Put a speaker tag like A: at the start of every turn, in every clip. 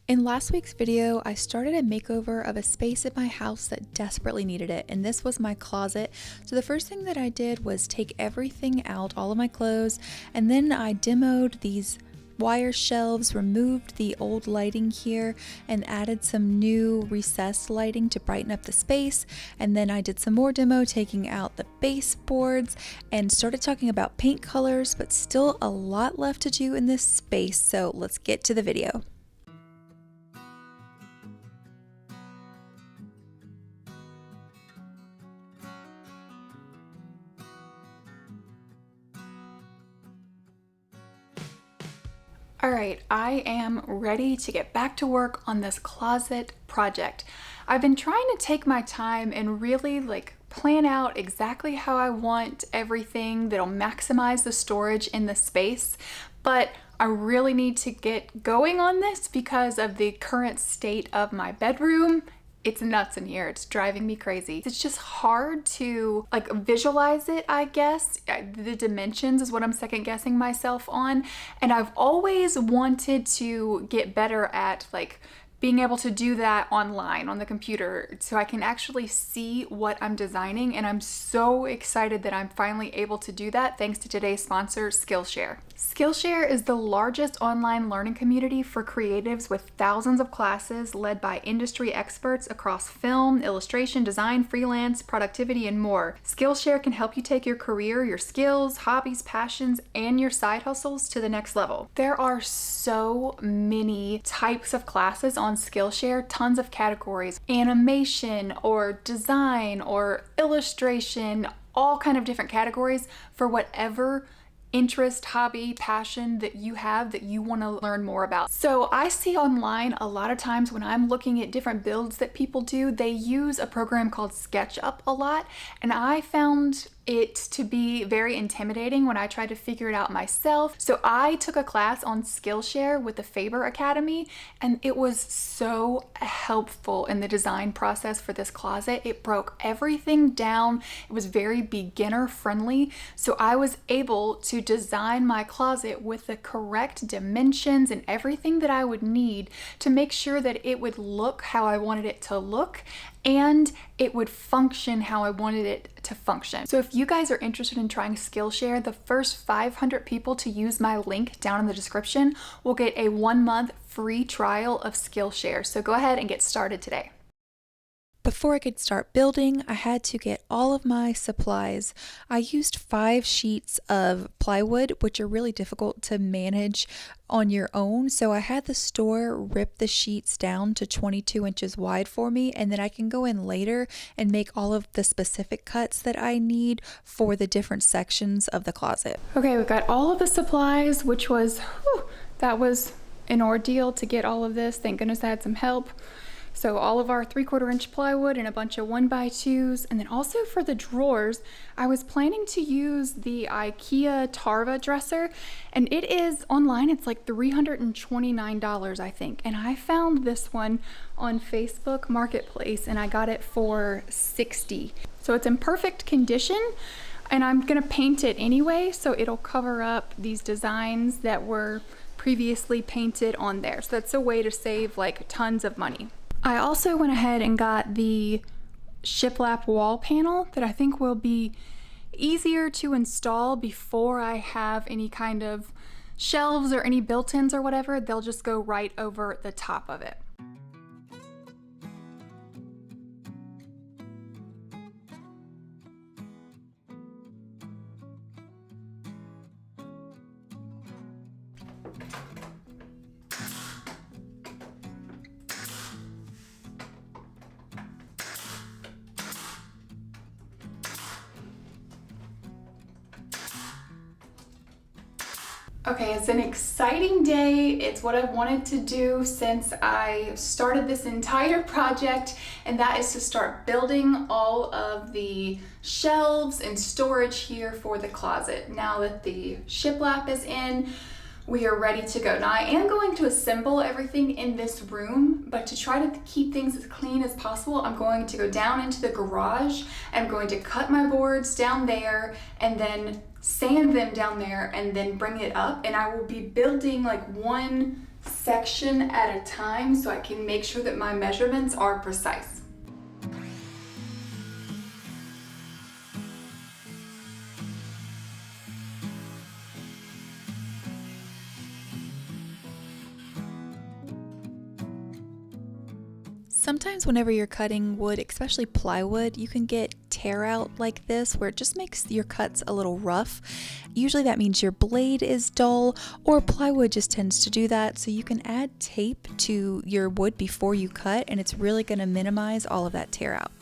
A: In last week's video, I started a makeover of a space in my house that desperately needed it, and this was my closet. So the first thing that I did was take everything out, all of my clothes, and then I demoed these wire shelves, removed the old lighting here, and added some new recessed lighting to brighten up the space. And then I did some more demo, taking out the baseboards, and started talking about paint colors, but still a lot left to do in this space, so let's get to the video. Alright, I am ready to get back to work on this closet project. I've been trying to take my time and really plan out exactly how I want everything that'll maximize the storage in the space, but I really need to get going on this because of the current state of my bedroom. It's nuts in here. It's driving me crazy. It's just hard to visualize it, I guess. The dimensions is what I'm second guessing myself on. And I've always wanted to get better at being able to do that online on the computer so I can actually see what I'm designing, and I'm so excited that I'm finally able to do that thanks to today's sponsor, Skillshare. Skillshare is the largest online learning community for creatives with thousands of classes led by industry experts across film, illustration, design, freelance, productivity, and more. Skillshare can help you take your career, your skills, hobbies, passions, and your side hustles to the next level. There are so many types of classes on Skillshare, tons of categories, animation or design or illustration, all kind of different categories for whatever interest, hobby, passion that you have that you want to learn more about. So I see online a lot of times when I'm looking at different builds that people do, they use a program called SketchUp a lot, and I found it to be very intimidating when I tried to figure it out myself. So I took a class on Skillshare with the Faber Academy, and it was so helpful in the design process for this closet. It broke everything down. It was very beginner friendly. So I was able to design my closet with the correct dimensions and everything that I would need to make sure that it would look how I wanted it to look and it would function how I wanted it to function. So if you guys are interested in trying Skillshare, the first 500 people to use my link down in the description will get a 1-month free trial of Skillshare. So go ahead and get started today. Before I could start building, I had to get all of my supplies. I used 5 sheets of plywood, which are really difficult to manage on your own. So I had the store rip the sheets down to 22 inches wide for me, and then I can go in later and make all of the specific cuts that I need for the different sections of the closet. Okay, we've got all of the supplies, which was, that was an ordeal to get all of this. Thank goodness I had some help. So all of our 3/4 inch plywood and a bunch of 1x2s. And then also for the drawers, I was planning to use the IKEA Tarva dresser, and it is online. It's like $329, I think. And I found this one on Facebook Marketplace and I got it for $60. So it's in perfect condition, and I'm gonna paint it anyway, so it'll cover up these designs that were previously painted on there. So that's a way to save tons of money. I also went ahead and got the shiplap wall panel that I think will be easier to install before I have any kind of shelves or any built-ins or whatever. They'll just go right over the top of it. Okay, it's an exciting day. It's what I've wanted to do since I started this entire project, and that is to start building all of the shelves and storage here for the closet. Now that the shiplap is in, we are ready to go. Now I am going to assemble everything in this room, but to try to keep things as clean as possible, I'm going to go down into the garage. I'm going to cut my boards down there and then sand them down there and then bring it up, and I will be building one section at a time so I can make sure that my measurements are precise.
B: Sometimes whenever you're cutting wood, especially plywood, you can get tear out like this where it just makes your cuts a little rough. Usually that means your blade is dull, or plywood just tends to do that. So you can add tape to your wood before you cut, and it's really going to minimize all of that tear out.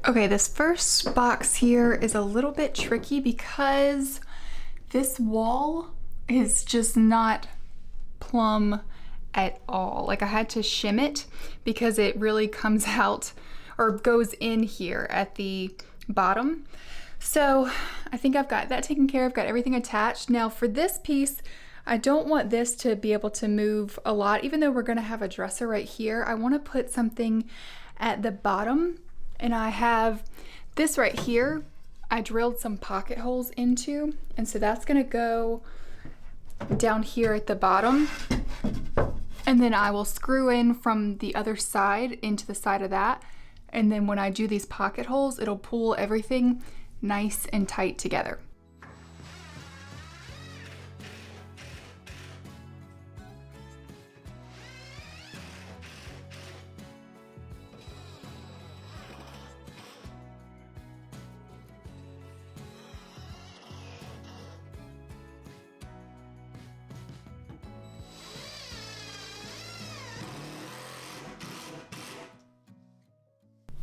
A: Okay, this first box here is a little bit tricky because this wall is just not plumb at all. Like I had to shim it because it really comes out or goes in here at the bottom. So I think I've got that taken care of, got everything attached. Now for this piece, I don't want this to be able to move a lot. Even though we're gonna have a dresser right here, I wanna put something at the bottom. And I have this right here, I drilled some pocket holes into, and so that's gonna go down here at the bottom. And then I will screw in from the other side into the side of that. And then when I do these pocket holes, it'll pull everything nice and tight together.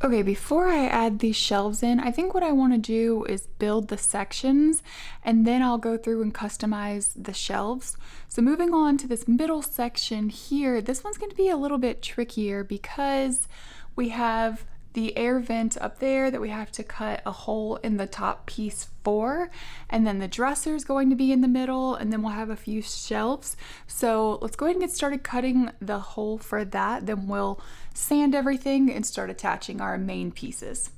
A: Okay, before I add these shelves in, I think what I want to do is build the sections, and then I'll go through and customize the shelves. So moving on to this middle section here, this one's going to be a little bit trickier because we have the air vent up there that we have to cut a hole in the top piece for, and then the dresser is going to be in the middle, and then we'll have a few shelves. So let's go ahead and get started cutting the hole for that, then we'll sand everything and start attaching our main pieces.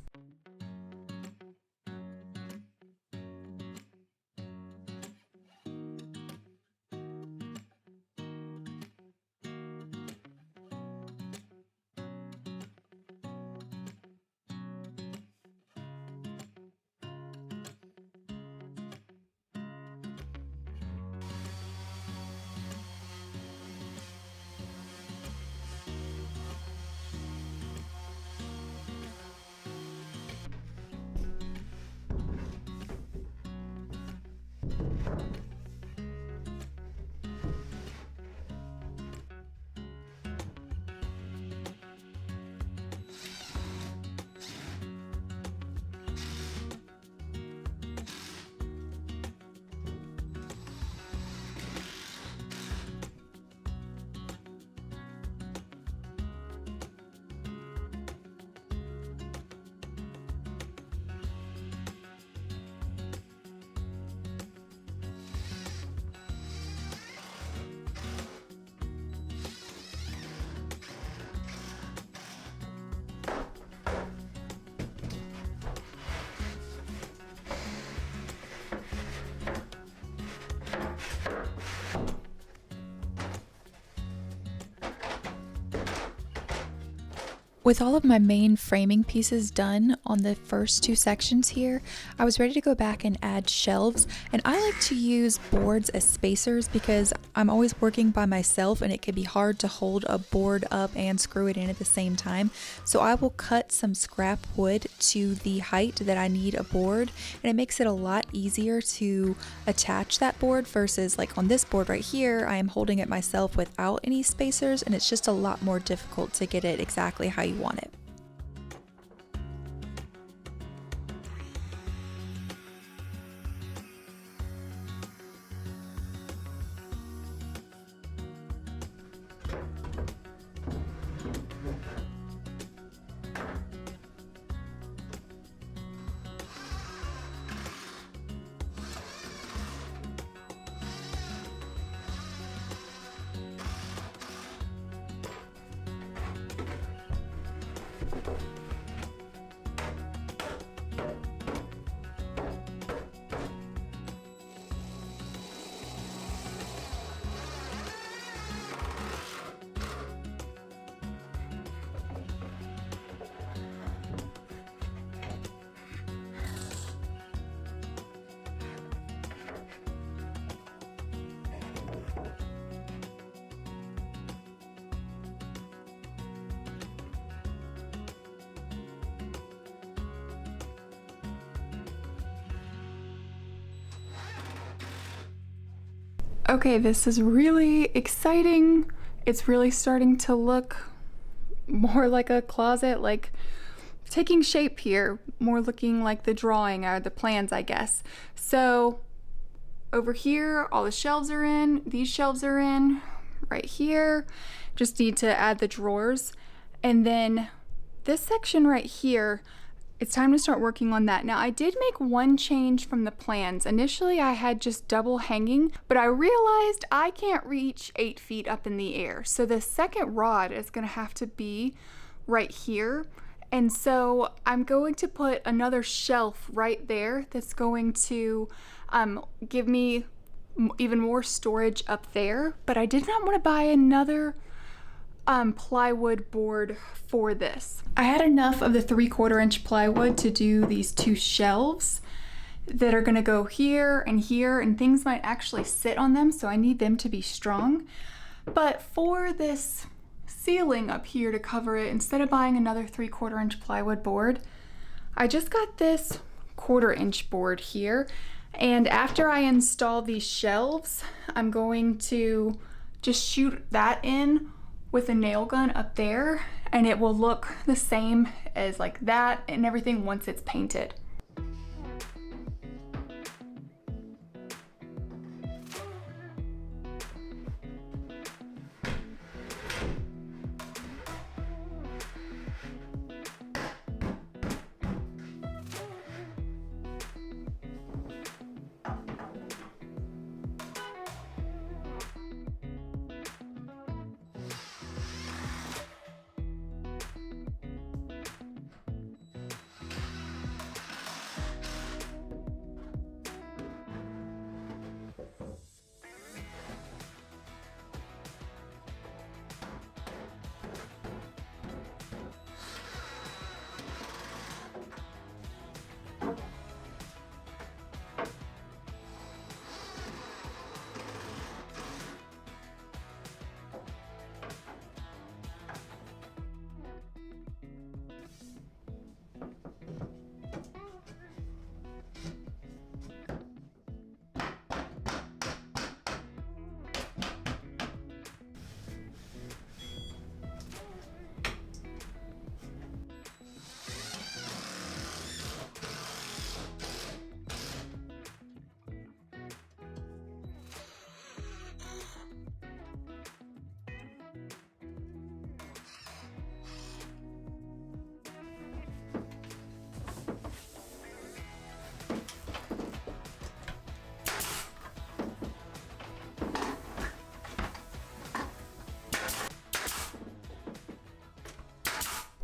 B: With all of my main framing pieces done on the first two sections here, I was ready to go back and add shelves, and I like to use boards as spacers because I'm always working by myself and it can be hard to hold a board up and screw it in at the same time. So I will cut some scrap wood to the height that I need a board, and it makes it a lot easier to attach that board versus like on this board right here, I am holding it myself without any spacers, and it's just a lot more difficult to get it exactly how you want it.
A: Okay, this is really exciting. It's really starting to look more like a closet, like taking shape here, more looking like the drawing or the plans, I guess. So over here, all the shelves are in, these shelves are in, right here. Just need to add the drawers. And then this section right here, it's time to start working on that. Now I did make one change from the plans. Initially I had just double hanging, but I realized I can't reach 8 feet up in the air. So the second rod is gonna have to be right here. And so I'm going to put another shelf right there that's going to give me even more storage up there. But I did not want to buy another plywood board for this. I had enough of the 3/4 inch plywood to do these two shelves that are gonna go here, and things might actually sit on them, so I need them to be strong. But for this ceiling up here to cover it, instead of buying another 3/4 inch plywood board, I just got this 1/4 inch board here. And after I install these shelves, I'm going to just shoot that in with a nail gun up there, and it will look the same as like that and everything once it's painted.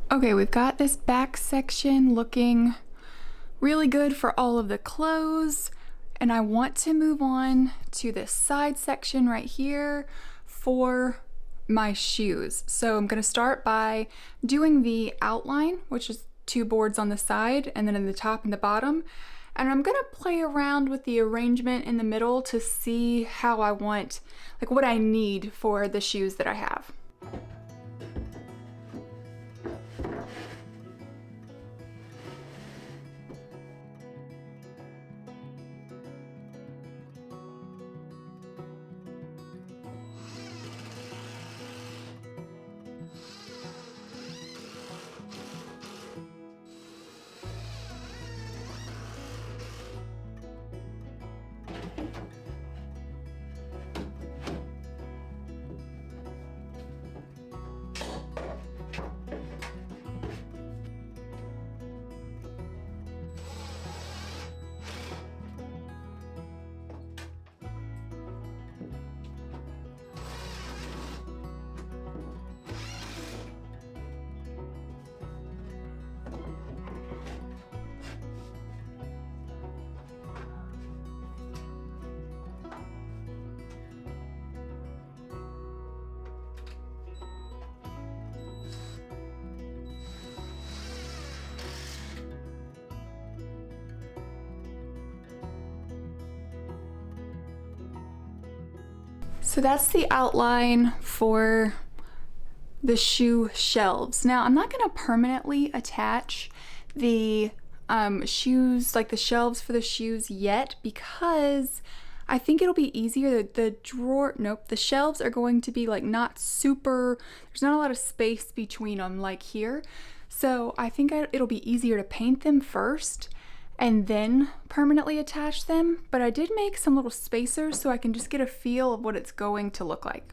A: Okay, we've got this back section looking really good for all of the clothes, and I want to move on to this side section right here for my shoes. So I'm gonna start by doing the outline, which is 2 boards on the side and then in the top and the bottom. And I'm gonna play around with the arrangement in the middle to see how I want, like what I need for the shoes that I have. So that's the outline for the shoe shelves. Now I'm not gonna permanently attach the shoes, like the shelves for the shoes yet, because I think it'll be easier. The shelves are going to be like not super, there's not a lot of space between them like here. So I think it'll be easier to paint them first and then permanently attach them. But I did make some little spacers so I can just get a feel of what it's going to look like.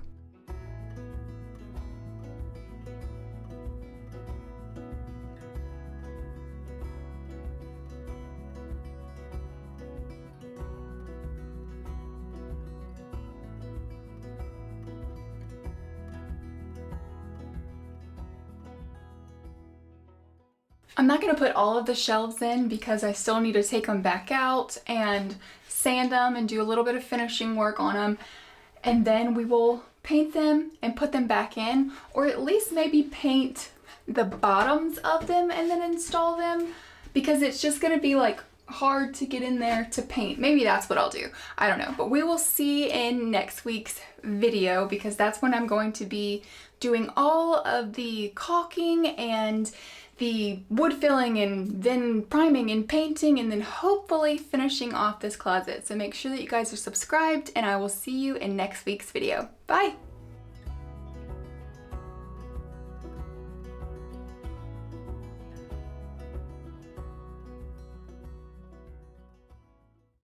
A: I'm not gonna put all of the shelves in because I still need to take them back out and sand them and do a little bit of finishing work on them. And then we will paint them and put them back in, or at least maybe paint the bottoms of them and then install them, because it's just gonna be like hard to get in there to paint. Maybe that's what I'll do. I don't know, but we will see in next week's video, because that's when I'm going to be doing all of the caulking and the wood filling and then priming and painting and then hopefully finishing off this closet. So make sure that you guys are subscribed, and I will see you in next week's video. Bye!